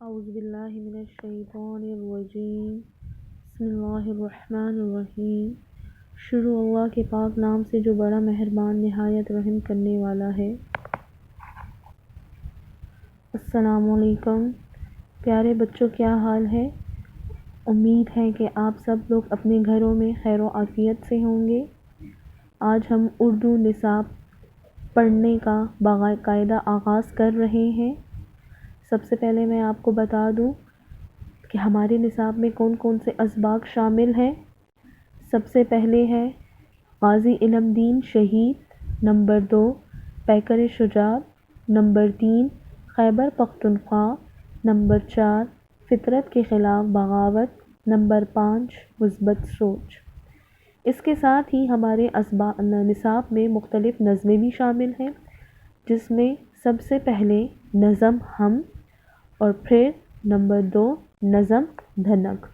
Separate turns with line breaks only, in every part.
اعوذ باللہ من الشیطان الرجیم بسم اللہ الرحمن الرحیم شروع اللہ کے پاک نام سے جو بڑا مہربان نہایت رحم کرنے والا ہے۔ السلام علیکم پیارے بچوں، کیا حال ہے؟ امید ہے کہ آپ سب لوگ اپنے گھروں میں خیر و عافیت سے ہوں گے۔ آج ہم اردو نصاب پڑھنے کا باقاعدہ آغاز کر رہے ہیں۔ سب سے پہلے میں آپ کو بتا دوں کہ ہمارے نصاب میں کون کون سے اسباق شامل ہیں۔ سب سے پہلے ہے غازی علم دین شہید، نمبر 2 پیکر شجاعت، نمبر 3 خیبر پختونخوا، نمبر 4 فطرت کے خلاف بغاوت، نمبر 5 مثبت سوچ۔ اس کے ساتھ ہی ہمارے نصاب میں مختلف نظمیں بھی شامل ہیں، جس میں سب سے پہلے نظم ہم اور پھر نمبر 2 نظم دھنک۔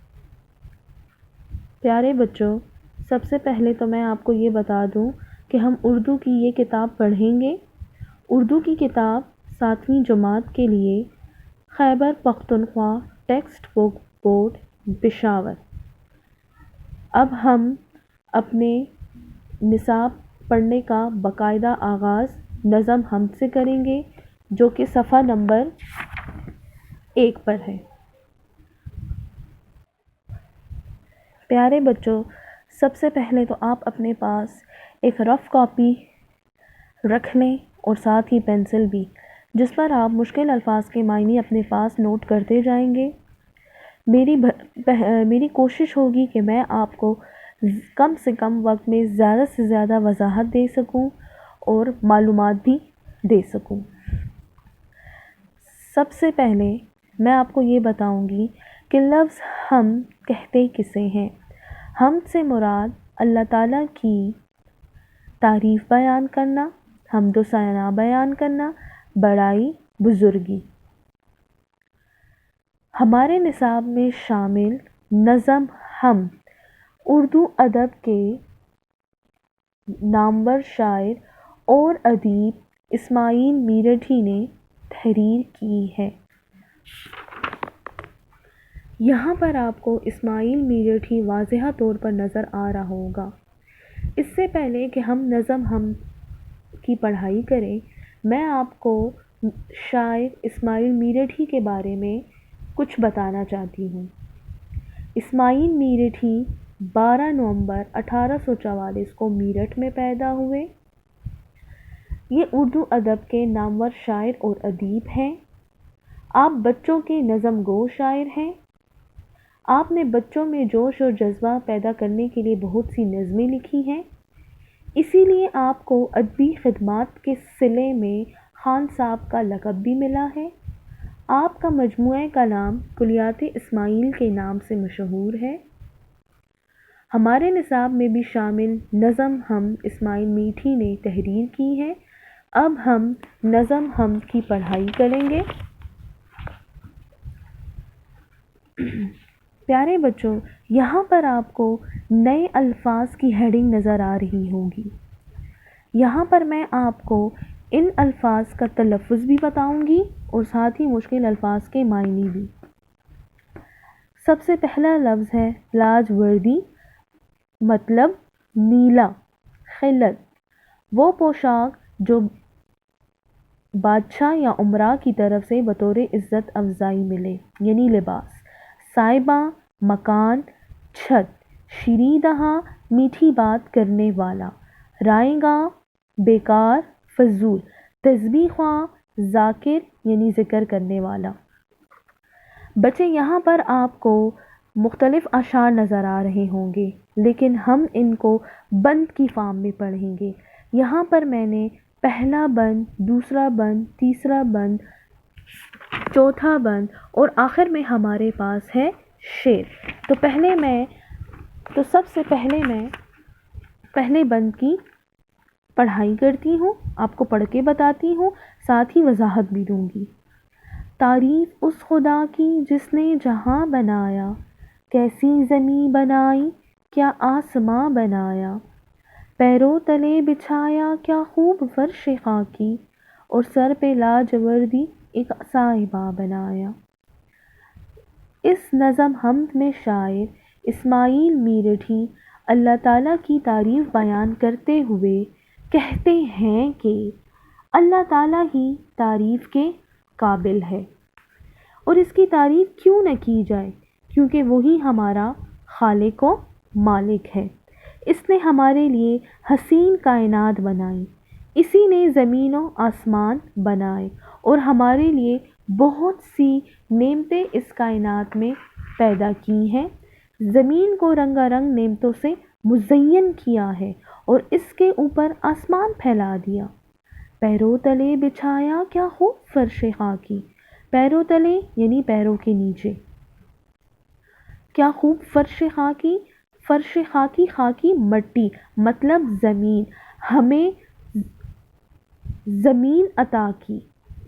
پیارے بچوں، سب سے پہلے تو میں آپ کو یہ بتا دوں کہ ہم اردو کی یہ کتاب پڑھیں گے۔ اردو کی کتاب 7ویں جماعت کے لیے Khyber Pakhtunkhwa text book board Peshawar. اب ہم اپنے نصاب پڑھنے کا باقاعدہ آغاز نظم ہم سے کریں گے، جو کہ صفحہ نمبر 1 پر ہے۔ پیارے بچوں، سب سے پہلے تو آپ اپنے پاس ایک رف کاپی رکھ لیں اور ساتھ ہی پینسل بھی، جس پر آپ مشکل الفاظ کے معنی اپنے پاس نوٹ کرتے جائیں گے۔ میری کوشش ہوگی کہ میں آپ کو کم سے کم وقت میں زیادہ سے زیادہ وضاحت دے سکوں اور معلومات بھی دے سکوں۔ سب سے پہلے میں آپ کو یہ بتاؤں گی کہ لفظ ہم کہتے کسے ہیں۔ حمد سے مراد اللہ تعالیٰ کی تعریف بیان کرنا، حمد و ثنا بیان کرنا، بڑائی، بزرگی۔ ہمارے نصاب میں شامل نظم ہم اردو ادب کے نامور شاعر اور ادیب اسماعیل میرٹھی نے تحریر کی ہے۔ یہاں پر آپ کو اسماعیل میرٹھی واضح طور پر نظر آ رہا ہوگا۔ اس سے پہلے کہ ہم نظم ہم کی پڑھائی کریں، میں آپ کو شاعر اسماعیل میرٹھی کے بارے میں کچھ بتانا چاہتی ہوں۔ اسماعیل میرٹھی 12 نومبر 1844 کو میرٹھ میں پیدا ہوئے۔ یہ اردو ادب کے نامور شاعر اور ادیب ہیں۔ آپ بچوں کے نظم گو شاعر ہیں۔ آپ نے بچوں میں جوش اور جذبہ پیدا کرنے کے لیے بہت سی نظمیں لکھی ہیں، اسی لیے آپ کو ادبی خدمات کے صلے میں خان صاحب کا لقب بھی ملا ہے۔ آپ کا مجموعہ کلام کلیات اسماعیل کے نام سے مشہور ہے۔ ہمارے نصاب میں بھی شامل نظم ہم اسماعیل میرٹھی نے تحریر کی ہے۔ اب ہم نظم ہم کی پڑھائی کریں گے۔ پیارے بچوں، یہاں پر آپ کو نئے الفاظ کی ہیڈنگ نظر آ رہی ہوگی۔ یہاں پر میں آپ کو ان الفاظ کا تلفظ بھی بتاؤں گی اور ساتھ ہی مشکل الفاظ کے معنی بھی۔ سب سے پہلا لفظ ہے لاجوردی، مطلب نیلا، خلت، وہ پوشاک جو بادشاہ یا امراء کی طرف سے بطور عزت افزائی ملے، یعنی لباس۔ صاحباں، مکان، چھت، شیریں دہاں، میٹھی بات کرنے والا، رائے گاں، بیکار، فضول، تسبیح خواں، ذاکر یعنی ذکر کرنے والا۔ بچے، یہاں پر آپ کو مختلف اشعار نظر آ رہے ہوں گے، لیکن ہم ان کو بند کی فارم میں پڑھیں گے۔ یہاں پر میں نے پہلا بند، دوسرا بند، تیسرا بند، چوتھا بند اور آخر میں ہمارے پاس ہے شعر۔ تو سب سے پہلے میں پہلے بند کی پڑھائی کرتی ہوں، آپ کو پڑھ کے بتاتی ہوں، ساتھ ہی وضاحت بھی دوں گی۔ تعریف اس خدا کی جس نے جہاں بنایا، کیسی زمیں بنائی، کیا آسماں بنایا، پیروں تلے بچھایا، کیا خوب فرش خاکی، اور سر پہ لاجوردی ایک صاحبہ بنایا۔ اس نظم حمد میں شاعر اسماعیل میرٹھی اللہ تعالیٰ کی تعریف بیان کرتے ہوئے کہتے ہیں کہ اللہ تعالیٰ ہی تعریف کے قابل ہے، اور اس کی تعریف کیوں نہ کی جائے، کیونکہ وہی ہمارا خالق و مالک ہے۔ اس نے ہمارے لیے حسین کائنات بنائی، اسی نے زمین و آسمان بنائے اور ہمارے لیے بہت سی نعمتیں اس کائنات میں پیدا کی ہیں۔ زمین کو رنگا رنگ نعمتوں سے مزین کیا ہے اور اس کے اوپر آسمان پھیلا دیا۔ پیروں تلے بچھایا کیا خوب فرش خاکی، پیروں تلے یعنی پیروں کے نیچے، کیا خوب فرش خاکی، فرش خاکی، خاکی مٹی مطلب زمین، ہمیں زمین عطا کی،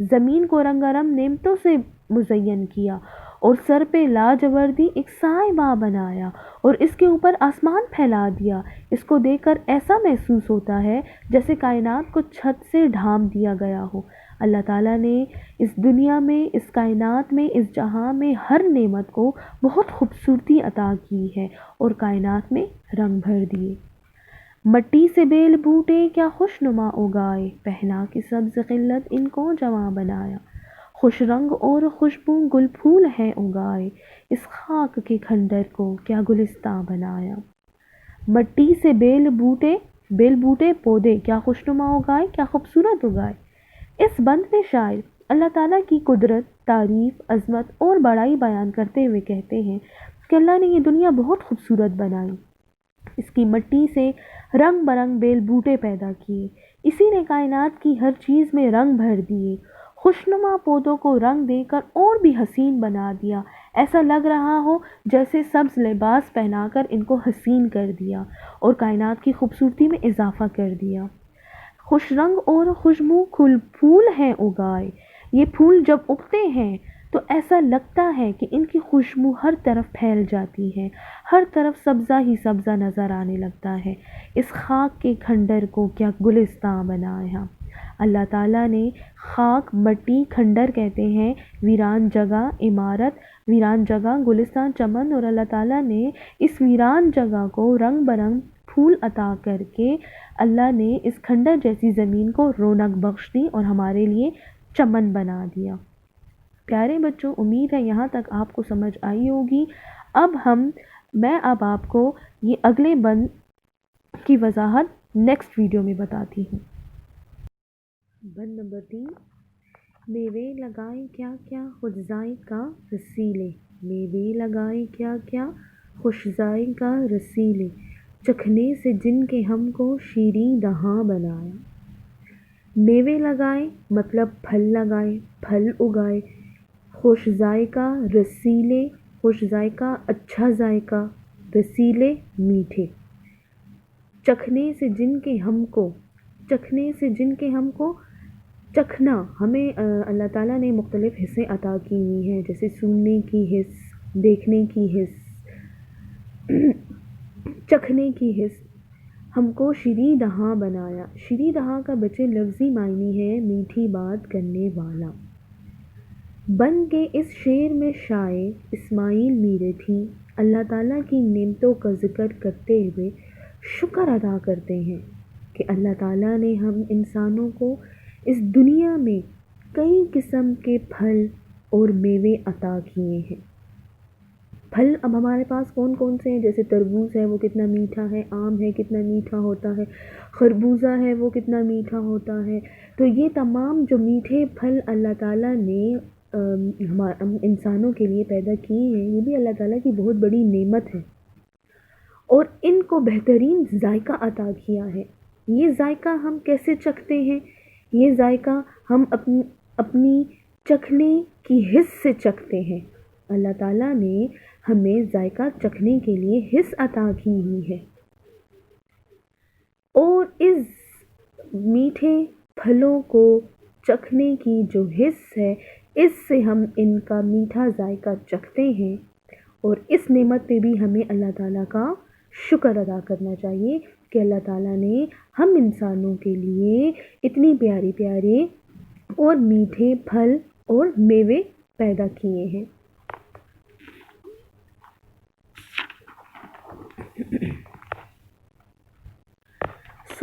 زمین کو رنگا رنگ نعمتوں سے مزین کیا اور سر پہ لاجوردی ایک صائبہ بنایا اور اس کے اوپر آسمان پھیلا دیا۔ اس کو دیکھ کر ایسا محسوس ہوتا ہے جیسے کائنات کو چھت سے ڈھانپ دیا گیا ہو۔ اللہ تعالیٰ نے اس دنیا میں، اس کائنات میں، اس جہاں میں ہر نعمت کو بہت خوبصورتی عطا کی ہے اور کائنات میں رنگ بھر دیے۔ مٹی سے بیل بوٹے کیا خوش نما اگائے، پہنا کے سبز خلت ان کو جواں بنایا۔ خوش رنگ اور خوشبو گل پھول ہیں اگائے، اس خاک کے کھنڈر کو کیا گلستاں بنایا۔ مٹی سے بیل بوٹے پودے کیا خوشنما اگائے، کیا خوبصورت اگائے۔ اس بند میں شاعر اللہ تعالیٰ کی قدرت، تعریف، عظمت اور بڑائی بیان کرتے ہوئے کہتے ہیں کہ اللہ نے یہ دنیا بہت خوبصورت بنائی، اس کی مٹی سے رنگ برنگ بیل بوٹے پیدا کیے، اسی نے کائنات کی ہر چیز میں رنگ بھر دیے، خوشنما پودوں کو رنگ دے کر اور بھی حسین بنا دیا، ایسا لگ رہا ہو جیسے سبز لباس پہنا کر ان کو حسین کر دیا اور کائنات کی خوبصورتی میں اضافہ کر دیا۔ خوش رنگ اور خوشبو پھول ہیں اگائے، یہ پھول جب اگتے ہیں تو ایسا لگتا ہے کہ ان کی خوشبو ہر طرف پھیل جاتی ہے، ہر طرف سبزہ ہی سبزہ نظر آنے لگتا ہے۔ اس خاک کے کھنڈر کو کیا گلستاں بنایا۔ اللہ تعالیٰ نے خاک، مٹی، کھنڈر کہتے ہیں ویران جگہ، عمارت، ویران جگہ، گلستان، چمن، اور اللہ تعالیٰ نے اس ویران جگہ کو رنگ برنگ پھول عطا کر کے اللہ نے اس کھنڈر جیسی زمین کو رونق بخش دی اور ہمارے لیے چمن بنا دیا۔ پیارے بچوں، امید ہے یہاں تک آپ کو سمجھ آئی ہوگی۔ میں آپ کو یہ اگلے بند کی وضاحت نیکسٹ ویڈیو میں بتاتی ہوں۔ بند نمبر 3، میوے لگائے کیا کیا خوش ذائقہ رسیلے، میوے لگائے کیا کیا خوش ذائقہ رسیلے، چکھنے سے جن کے ہم کو شیریں دہاں بنایا۔ میوے لگائے مطلب پھل لگائے، پھل اگائے، خوش ذائقہ رسیلے، خوش ذائقہ اچھا ذائقہ، رسیلے میٹھے، چکھنے سے جن کے ہم کو، چکھنے سے جن کے ہم کو، چکھنا ہمیں اللہ تعالیٰ نے مختلف حصے عطا کی ہوئی ہیں، جیسے سننے کی حس، دیکھنے کی حس، چکھنے کی حس، ہم کو شیریں دہاں بنایا۔ شیریں دہاں کا بچے لفظی معنی ہے میٹھی بات کرنے والا۔ بند کے اس شعر میں شاعر اسماعیل میرٹھی اللہ تعالیٰ کی نعمتوں کا ذکر کرتے ہوئے شکر ادا کرتے ہیں کہ اللہ تعالیٰ نے ہم انسانوں کو اس دنیا میں کئی قسم کے پھل اور میوے عطا کیے ہیں۔ پھل اب ہمارے پاس کون کون سے ہیں، جیسے تربوز ہے وہ کتنا میٹھا ہے، آم ہے کتنا میٹھا ہوتا ہے، خربوزہ ہے وہ کتنا میٹھا ہوتا ہے۔ تو یہ تمام جو میٹھے پھل اللہ تعالیٰ نے ہم انسانوں کے لیے پیدا کیے ہیں، یہ بھی اللہ تعالیٰ کی بہت بڑی نعمت ہے اور ان کو بہترین ذائقہ عطا کیا ہے۔ یہ ذائقہ ہم کیسے چکھتے ہیں؟ یہ ذائقہ ہم اپنی چکھنے کی حس سے چکھتے ہیں۔ اللہ تعالیٰ نے ہمیں ذائقہ چکھنے کے لیے حس عطا کی ہوئی ہے اور اس میٹھے پھلوں کو چکھنے کی جو حس ہے، اس سے ہم ان کا میٹھا ذائقہ چکھتے ہیں اور اس نعمت پہ بھی ہمیں اللہ تعالیٰ کا شکر ادا کرنا چاہیے کہ اللہ تعالیٰ نے ہم انسانوں کے لیے اتنی پیارے پیارے اور میٹھے پھل اور میوے پیدا کیے ہیں۔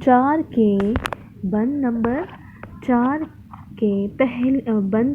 4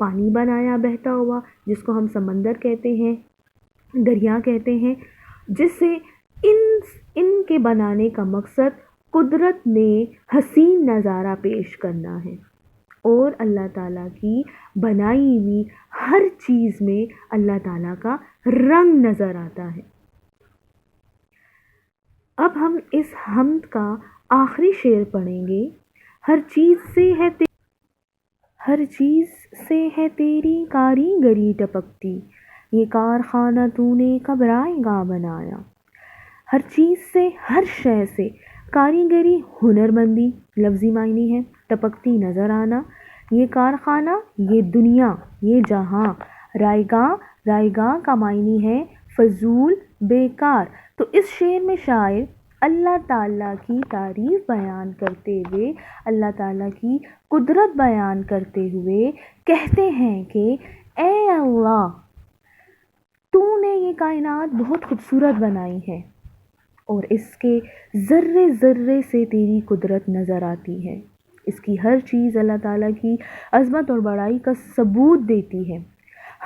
پانی بنایا بہتا ہوا جس کو ہم سمندر کہتے ہیں، دریا کہتے ہیں، جس سے ان کے بنانے کا مقصد قدرت میں حسین نظارہ پیش کرنا ہے، اور اللہ تعالیٰ کی بنائی ہوئی ہر چیز میں اللہ تعالیٰ کا رنگ نظر آتا ہے۔ اب ہم اس حمد کا آخری شعر پڑھیں گے۔ ہر چیز سے ہے تیری کاریگری ٹپکتی، یہ کارخانہ تو نے کب رائے گاں بنایا۔ ہر چیز سے، ہر شے سے، کاریگری ہنرمندی لفظی معنی ہے، ٹپکتی نظر آنا، یہ کارخانہ، یہ دنیا، یہ جہاں، رائگاں کا معنی ہے فضول، بیکار۔ تو اس شعر میں شاعر اللہ تعالیٰ کی تعریف بیان کرتے ہوئے، اللہ تعالیٰ کی قدرت بیان کرتے ہوئے کہتے ہیں کہ اے اللہ، تو نے یہ کائنات بہت خوبصورت بنائی ہے اور اس کے ذرے ذرے سے تیری قدرت نظر آتی ہے۔ اس کی ہر چیز اللہ تعالیٰ کی عظمت اور بڑائی کا ثبوت دیتی ہے۔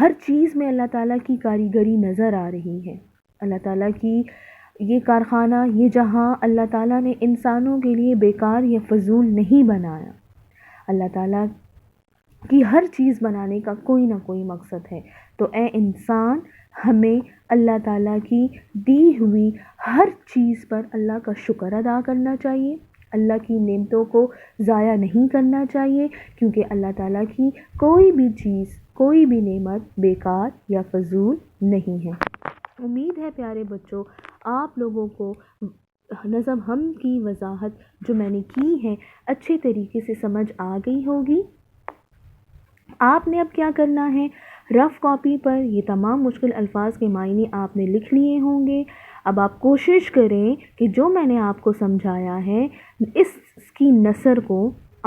ہر چیز میں اللہ تعالیٰ کی کاریگری نظر آ رہی ہے۔ اللہ تعالیٰ کی یہ کارخانہ، یہ جہاں اللہ تعالیٰ نے انسانوں کے لیے بیکار یا فضول نہیں بنایا۔ اللہ تعالیٰ کی ہر چیز بنانے کا کوئی نہ کوئی مقصد ہے۔ تو اے انسان، ہمیں اللہ تعالیٰ کی دی ہوئی ہر چیز پر اللہ کا شکر ادا کرنا چاہیے، اللہ کی نعمتوں کو ضائع نہیں کرنا چاہیے، کیونکہ اللہ تعالیٰ کی کوئی بھی چیز، کوئی بھی نعمت بیکار یا فضول نہیں ہے۔ امید ہے پیارے بچوں، آپ لوگوں کو نظم حمد کی وضاحت جو میں نے کی ہے اچھے طریقے سے سمجھ آ گئی ہوگی۔ آپ نے اب کیا کرنا ہے، رف کاپی پر یہ تمام مشکل الفاظ کے معنی آپ نے لکھ لیے ہوں گے۔ اب آپ کوشش کریں کہ جو میں نے آپ کو سمجھایا ہے اس کی نثر کو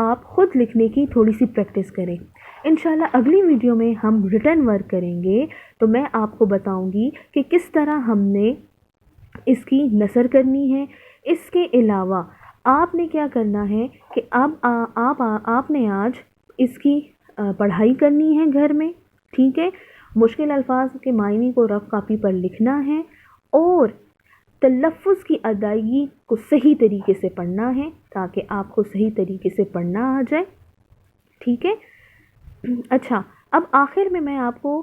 آپ خود لکھنے کی تھوڑی سی پریکٹس کریں۔ انشاءاللہ اگلی ویڈیو میں ہم ریٹن ورک کریں گے، تو میں آپ کو بتاؤں گی کہ کس طرح ہم نے اس کی نثر کرنی ہے۔ اس کے علاوہ آپ نے کیا کرنا ہے کہ اب آپ نے آج اس کی پڑھائی کرنی ہے گھر میں، ٹھیک ہے؟ مشکل الفاظ کے معنی کو رف کاپی پر لکھنا ہے اور تلفظ کی ادائیگی کو صحیح طریقے سے پڑھنا ہے تاکہ آپ کو صحیح طریقے سے پڑھنا آ جائے، ٹھیک ہے؟ اچھا، اب آخر میں آپ کو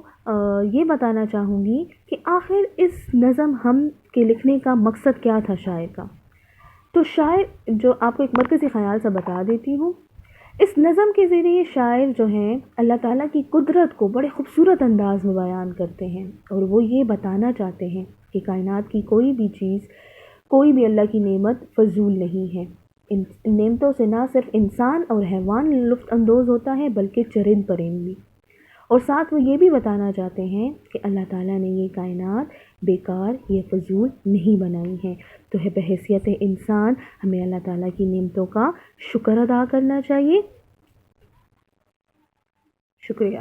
یہ بتانا چاہوں گی کہ آخر اس نظم ہم کے لکھنے کا مقصد کیا تھا شاعر کا۔ تو شاعر، جو آپ کو ایک مرکزی خیال سے بتا دیتی ہوں، اس نظم کے ذریعے شاعر جو ہیں اللہ تعالیٰ کی قدرت کو بڑے خوبصورت انداز میں بیان کرتے ہیں، اور وہ یہ بتانا چاہتے ہیں کہ کائنات کی کوئی بھی چیز، کوئی بھی اللہ کی نعمت فضول نہیں ہے۔ ان نعمتوں سے نہ صرف انسان اور حیوان لطف اندوز ہوتا ہے بلکہ چرند پرند بھی، اور ساتھ وہ یہ بھی بتانا چاہتے ہیں کہ اللہ تعالیٰ نے یہ کائنات بیکار یا فضول نہیں بنائی ہے۔ تو ہے بحیثیت انسان ہمیں اللہ تعالیٰ کی نعمتوں کا شکر ادا کرنا چاہیے۔ شکریہ۔